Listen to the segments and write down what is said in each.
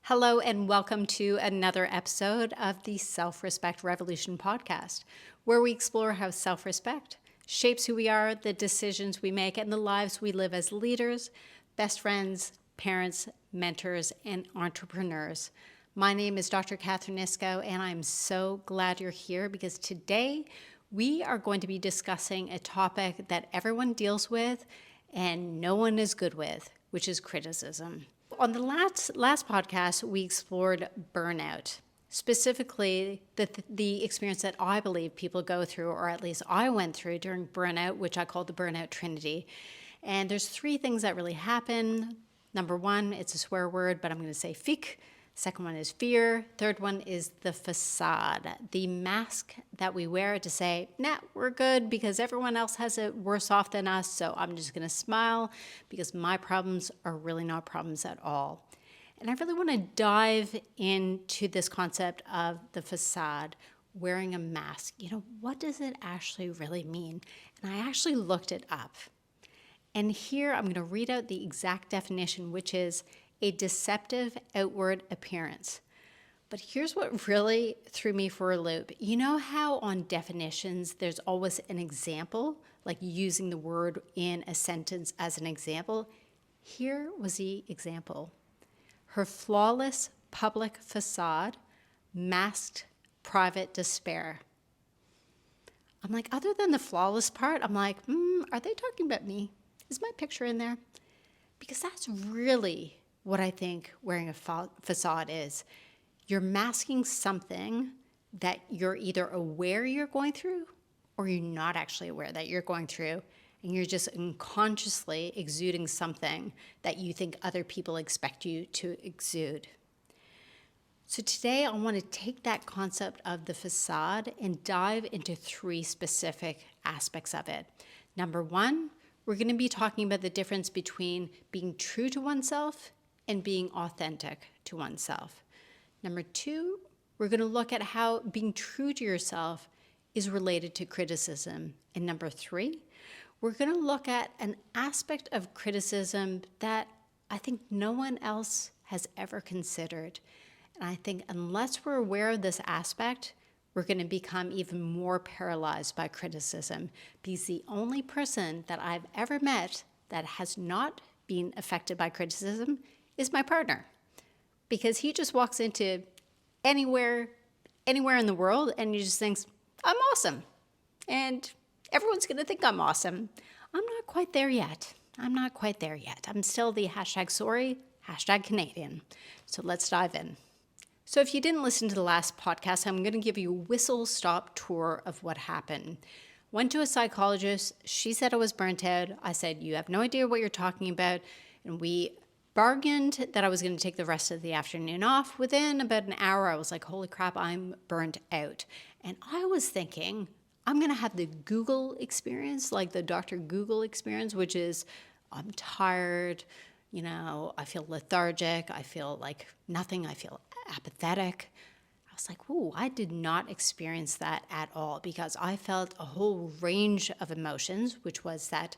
Hello, and welcome to another episode of the Self-Respect Revolution podcast, where we explore how self-respect shapes who we are, the decisions we make, and the lives we live as leaders, best friends, parents, mentors, and entrepreneurs. My name is Dr. Katherine, and I'm so glad you're here because today we are going to be discussing a topic that everyone deals with and no one is good with, which is criticism. On the last podcast, we explored burnout, specifically the experience that I believe people go through, or at least I went through during burnout, which I call the burnout trinity. And there's three things that really happen. Number one, it's a swear word, but I'm going to say fic. Second one is fear. Third one is the facade, the mask that we wear to say, nah, we're good because everyone else has it worse off than us, so I'm just going to smile because my problems are really not problems at all. And I really want to dive into this concept of the facade, wearing a mask. What does it actually really mean? And I actually looked it up. And here I'm going to read out the exact definition, which is a deceptive outward appearance. But here's what really threw me for a loop. You know how on definitions there's always an example, like using the word in a sentence as an example? Here was the example. Her flawless public facade masked private despair. I'm like, other than the flawless part, I'm like, are they talking about me? Is my picture in there? Because that's really what I think wearing a facade is. You're masking something that you're either aware you're going through or you're not actually aware that you're going through, and you're just unconsciously exuding something that you think other people expect you to exude. So today I want to take that concept of the facade and dive into three specific aspects of it. Number one, we're going to be talking about the difference between being true to oneself and being authentic to oneself. Number two, we're going to look at how being true to yourself is related to criticism. And number three, we're going to look at an aspect of criticism that I think no one else has ever considered. And I think unless we're aware of this aspect, we're going to become even more paralyzed by criticism, because the only person that I've ever met that has not been affected by criticism is my partner, because he just walks into anywhere in the world and he just thinks, I'm awesome. And everyone's going to think I'm awesome. I'm not quite there yet. I'm still the #sorry, #Canadian. So let's dive in. So if you didn't listen to the last podcast, I'm going to give you a whistle-stop tour of what happened. Went to a psychologist. She said I was burnt out. I said, you have no idea what you're talking about. And we bargained that I was going to take the rest of the afternoon off. Within about an hour, I was like, holy crap, I'm burnt out. And I was thinking, I'm going to have the Google experience, like the Dr. Google experience, which is I'm tired, I feel lethargic, I feel like nothing, I feel apathetic. I was like, ooh, I did not experience that at all, because I felt a whole range of emotions, which was that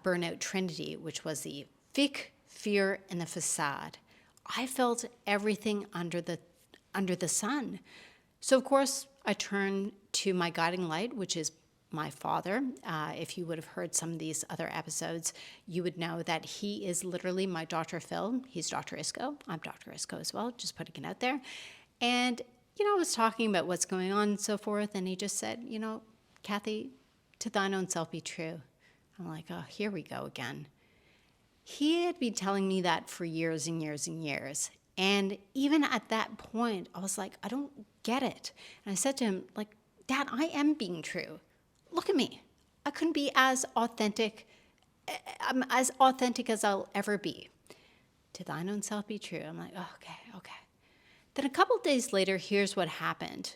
burnout trinity, which was the fic, fear, and the facade. I felt everything under the sun. So of course, I turned to my guiding light, which is my father. If you would have heard some of these other episodes, you would know that he is literally my Dr. Phil. He's Dr. Isco. I'm Dr. Isco as well, just putting it out there. And, I was talking about what's going on and so forth, and he just said, Kathy, to thine own self be true. I'm like, oh, here we go again. He had been telling me that for years and years and years. And even at that point, I was like, I don't get it. And I said to him, like, Dad, I am being true. Look at me. I couldn't be as authentic. I'm as authentic as I'll ever be. To thine own self be true. I'm like, oh, okay. Then a couple days later, here's what happened.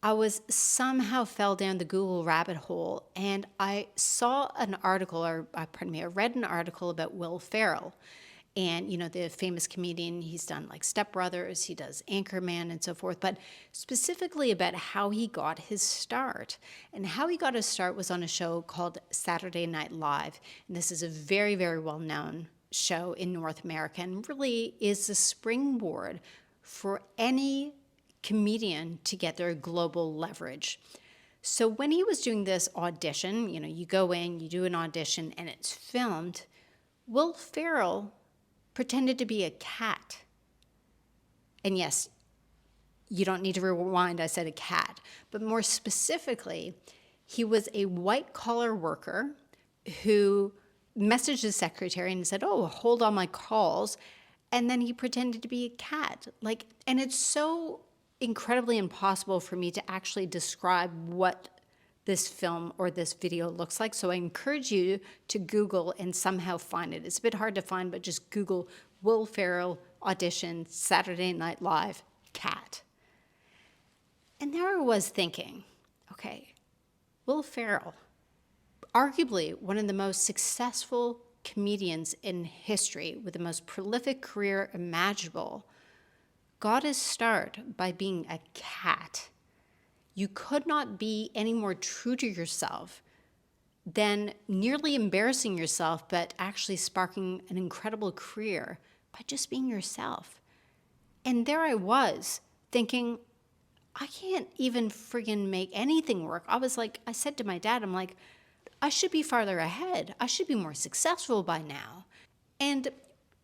I somehow fell down the Google rabbit hole, and I saw an article, I read an article about Will Ferrell. And, the famous comedian, he's done like Step Brothers, he does Anchorman and so forth, but specifically about how he got his start. And how he got his start was on a show called Saturday Night Live. And this is a very, very well-known show in North America and really is the springboard for any comedian to get their global leverage. So when he was doing this audition, you go in, you do an audition, and it's filmed, Will Ferrell pretended to be a cat. And yes, you don't need to rewind, I said a cat. But more specifically, he was a white-collar worker who messaged his secretary and said, "Oh, hold all my calls." And then he pretended to be a cat. And it's so incredibly impossible for me to actually describe what this film or this video looks like. So I encourage you to Google and somehow find it. It's a bit hard to find, but just Google Will Ferrell audition Saturday Night Live cat. And there I was thinking, okay, Will Ferrell, arguably one of the most successful comedians in history with the most prolific career imaginable, got his start by being a cat. You could not be any more true to yourself than nearly embarrassing yourself, but actually sparking an incredible career by just being yourself. And there I was thinking, I can't even friggin' make anything work. I said to my dad, I'm like, I should be farther ahead. I should be more successful by now. And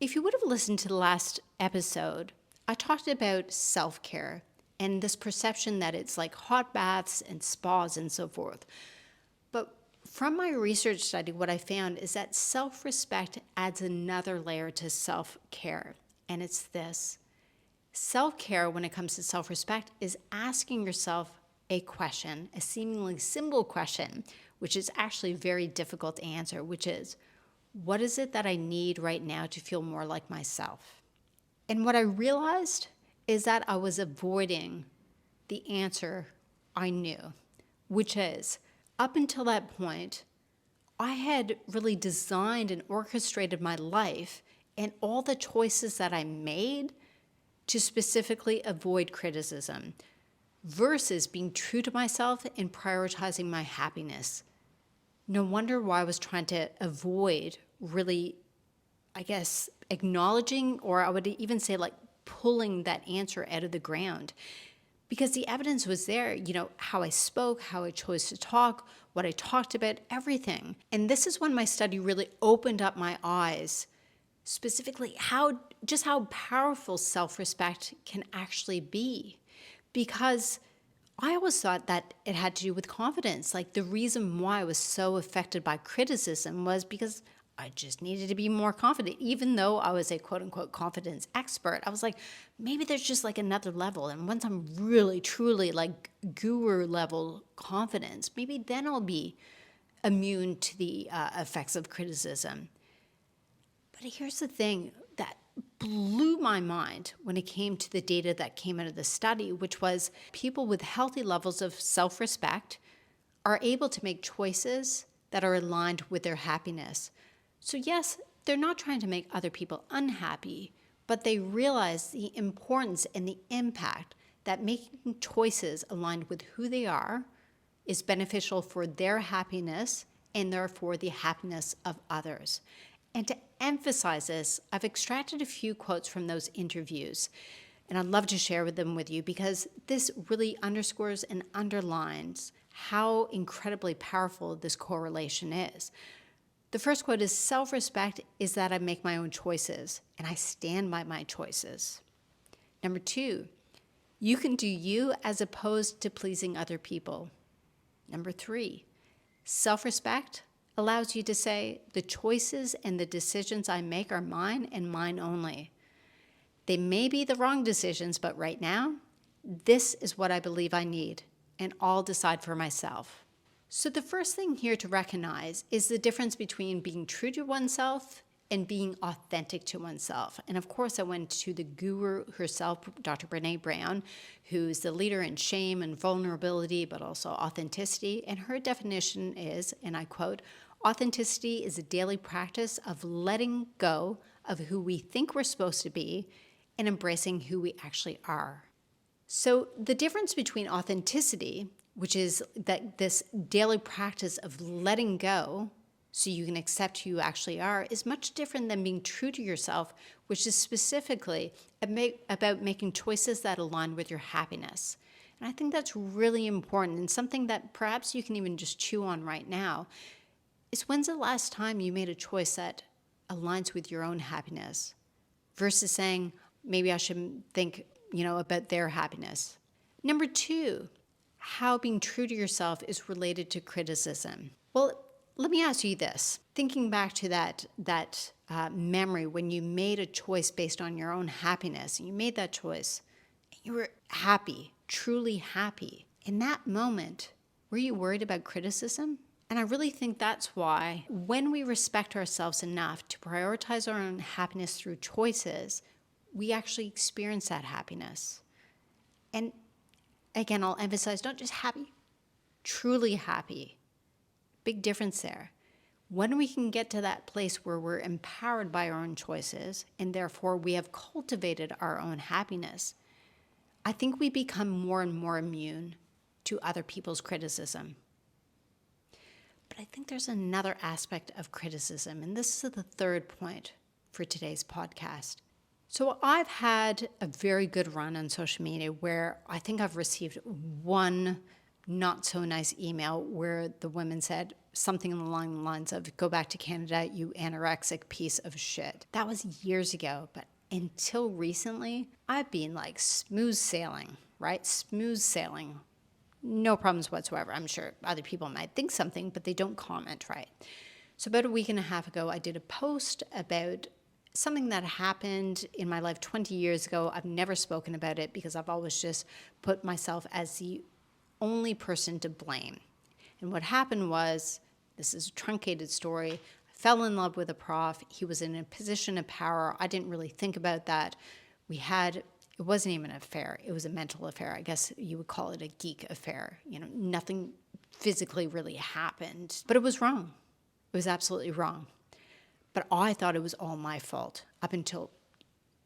if you would have listened to the last episode, I talked about self-care and this perception that it's like hot baths and spas and so forth. But from my research study, what I found is that self-respect adds another layer to self-care. And it's this. Self-care, when it comes to self-respect, is asking yourself a question, a seemingly simple question, which is actually very difficult to answer, which is, what is it that I need right now to feel more like myself? And what I realized is that I was avoiding the answer I knew, which is, up until that point, I had really designed and orchestrated my life and all the choices that I made to specifically avoid criticism versus being true to myself and prioritizing my happiness. No wonder why I was trying to avoid really, acknowledging, or I would even say pulling that answer out of the ground. Because the evidence was there, how I spoke, how I chose to talk, what I talked about, everything. And this is when my study really opened up my eyes, specifically how powerful self-respect can actually be. Because I always thought that it had to do with confidence. The reason why I was so affected by criticism was because I just needed to be more confident. Even though I was a quote-unquote confidence expert, I was like, maybe there's just another level. And once I'm really, truly guru level confidence, maybe then I'll be immune to the effects of criticism. But here's the thing that blew my mind when it came to the data that came out of the study, which was people with healthy levels of self-respect are able to make choices that are aligned with their happiness. So yes, they're not trying to make other people unhappy, but they realize the importance and the impact that making choices aligned with who they are is beneficial for their happiness and therefore the happiness of others. And to emphasize this, I've extracted a few quotes from those interviews, and I'd love to share them with you because this really underscores and underlines how incredibly powerful this correlation is. The first quote is, self-respect is that I make my own choices, and I stand by my choices. Number 2, you can do you as opposed to pleasing other people. Number 3, self-respect allows you to say, the choices and the decisions I make are mine and mine only. They may be the wrong decisions, but right now, this is what I believe I need, and I'll decide for myself. So the first thing here to recognize is the difference between being true to oneself and being authentic to oneself. And of course, I went to the guru herself, Dr. Brene Brown, who's the leader in shame and vulnerability, but also authenticity. And her definition is, and I quote, authenticity is a daily practice of letting go of who we think we're supposed to be and embracing who we actually are. So the difference between authenticity, which is that this daily practice of letting go, so you can accept who you actually are is much different than being true to yourself, which is specifically about making choices that align with your happiness. And I think that's really important, and something that perhaps you can even just chew on right now is, when's the last time you made a choice that aligns with your own happiness versus saying, maybe I shouldn't think, about their happiness. Number 2, how being true to yourself is related to criticism. Well, let me ask you this. Thinking back to that memory when you made a choice based on your own happiness, and you made that choice, and you were happy, truly happy. In that moment, were you worried about criticism? And I really think that's why when we respect ourselves enough to prioritize our own happiness through choices, we actually experience that happiness. And again, I'll emphasize, not just happy, truly happy. Big difference there. When we can get to that place where we're empowered by our own choices, and therefore we have cultivated our own happiness, I think we become more and more immune to other people's criticism. But I think there's another aspect of criticism, and this is the third point for today's podcast. So I've had a very good run on social media where I think I've received one not so nice email where the woman said something along the lines of, "Go back to Canada, you anorexic piece of shit." That was years ago, but until recently, I've been like smooth sailing, right? Smooth sailing. No problems whatsoever. I'm sure other people might think something, but they don't comment, right? So about a week and a half ago, I did a post about something that happened in my life 20 years ago. I've never spoken about it because I've always just put myself as the only person to blame. And what happened was, this is a truncated story, I fell in love with a prof. He was in a position of power. I didn't really think about that. It wasn't even an affair. It was a mental affair. I guess you would call it a geek affair. Nothing physically really happened, but it was wrong. It was absolutely wrong. But I thought it was all my fault up until,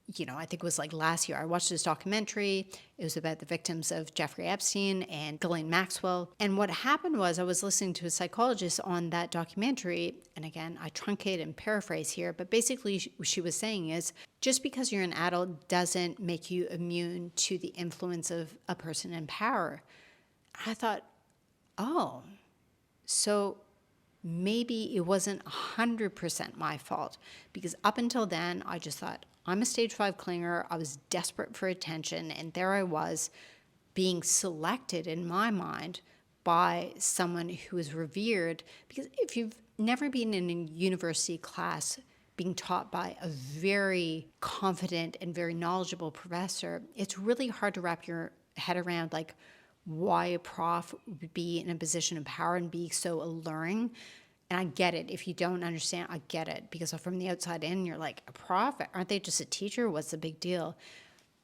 I think it was like last year. I watched this documentary. It was about the victims of Jeffrey Epstein and Ghislaine Maxwell. And what happened was, I was listening to a psychologist on that documentary. And again, I truncate and paraphrase here, but basically what she was saying is, just because you're an adult doesn't make you immune to the influence of a person in power. I thought, oh, so maybe it wasn't 100% my fault, because up until then, I just thought, I'm a stage 5 clinger. I was desperate for attention, and there I was being selected in my mind by someone who is revered. Because if you've never been in a university class being taught by a very confident and very knowledgeable professor, it's really hard to wrap your head around like why a prof would be in a position of power and be so alluring. And I get it. If you don't understand, I get it. Because from the outside in, you're like, a prof? Aren't they just a teacher? What's the big deal?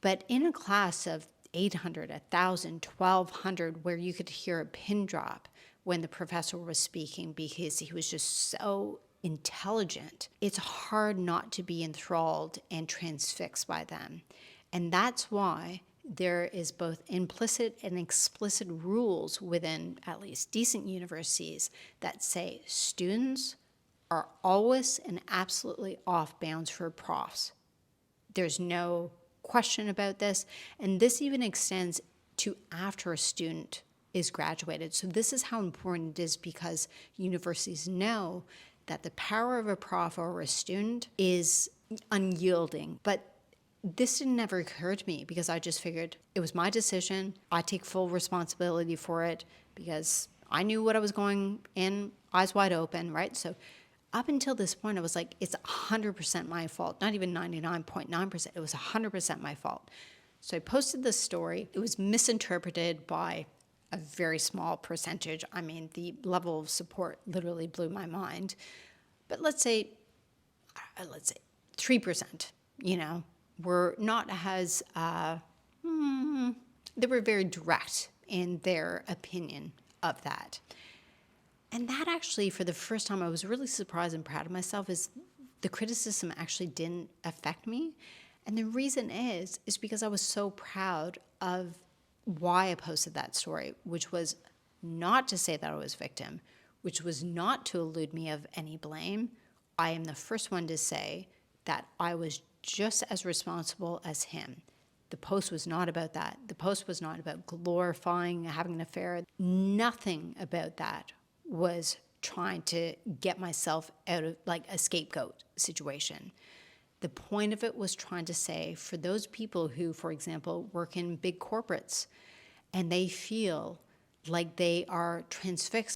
But in a class of 800, 1,000, 1,200, where you could hear a pin drop when the professor was speaking because he was just so intelligent, it's hard not to be enthralled and transfixed by them. And that's why there is both implicit and explicit rules within at least decent universities that say students are always and absolutely off bounds for profs. There's no question about this. And this even extends to after a student is graduated. So this is how important it is, because universities know that the power of a prof over a student is unyielding. But this didn't ever occur to me, because I just figured it was my decision. I take full responsibility for it because I knew what I was going in, eyes wide open, right? So up until this point, I was like, it's 100% my fault. Not even 99.9%. It was 100% my fault. So I posted this story. It was misinterpreted by a very small percentage. I mean, the level of support literally blew my mind. But let's say 3%, were not as, they were very direct in their opinion of that. And that actually, for the first time, I was really surprised and proud of myself, is the criticism actually didn't affect me. And the reason is because I was so proud of why I posted that story, which was not to say that I was a victim, which was not to elude me of any blame, I am the first one to say that I was just as responsible as him. The post was not about that. The post was not about glorifying having an affair. Nothing about that was trying to get myself out of like a scapegoat situation. The point of it was trying to say, for those people who, for example, work in big corporates and they feel like they are transfixed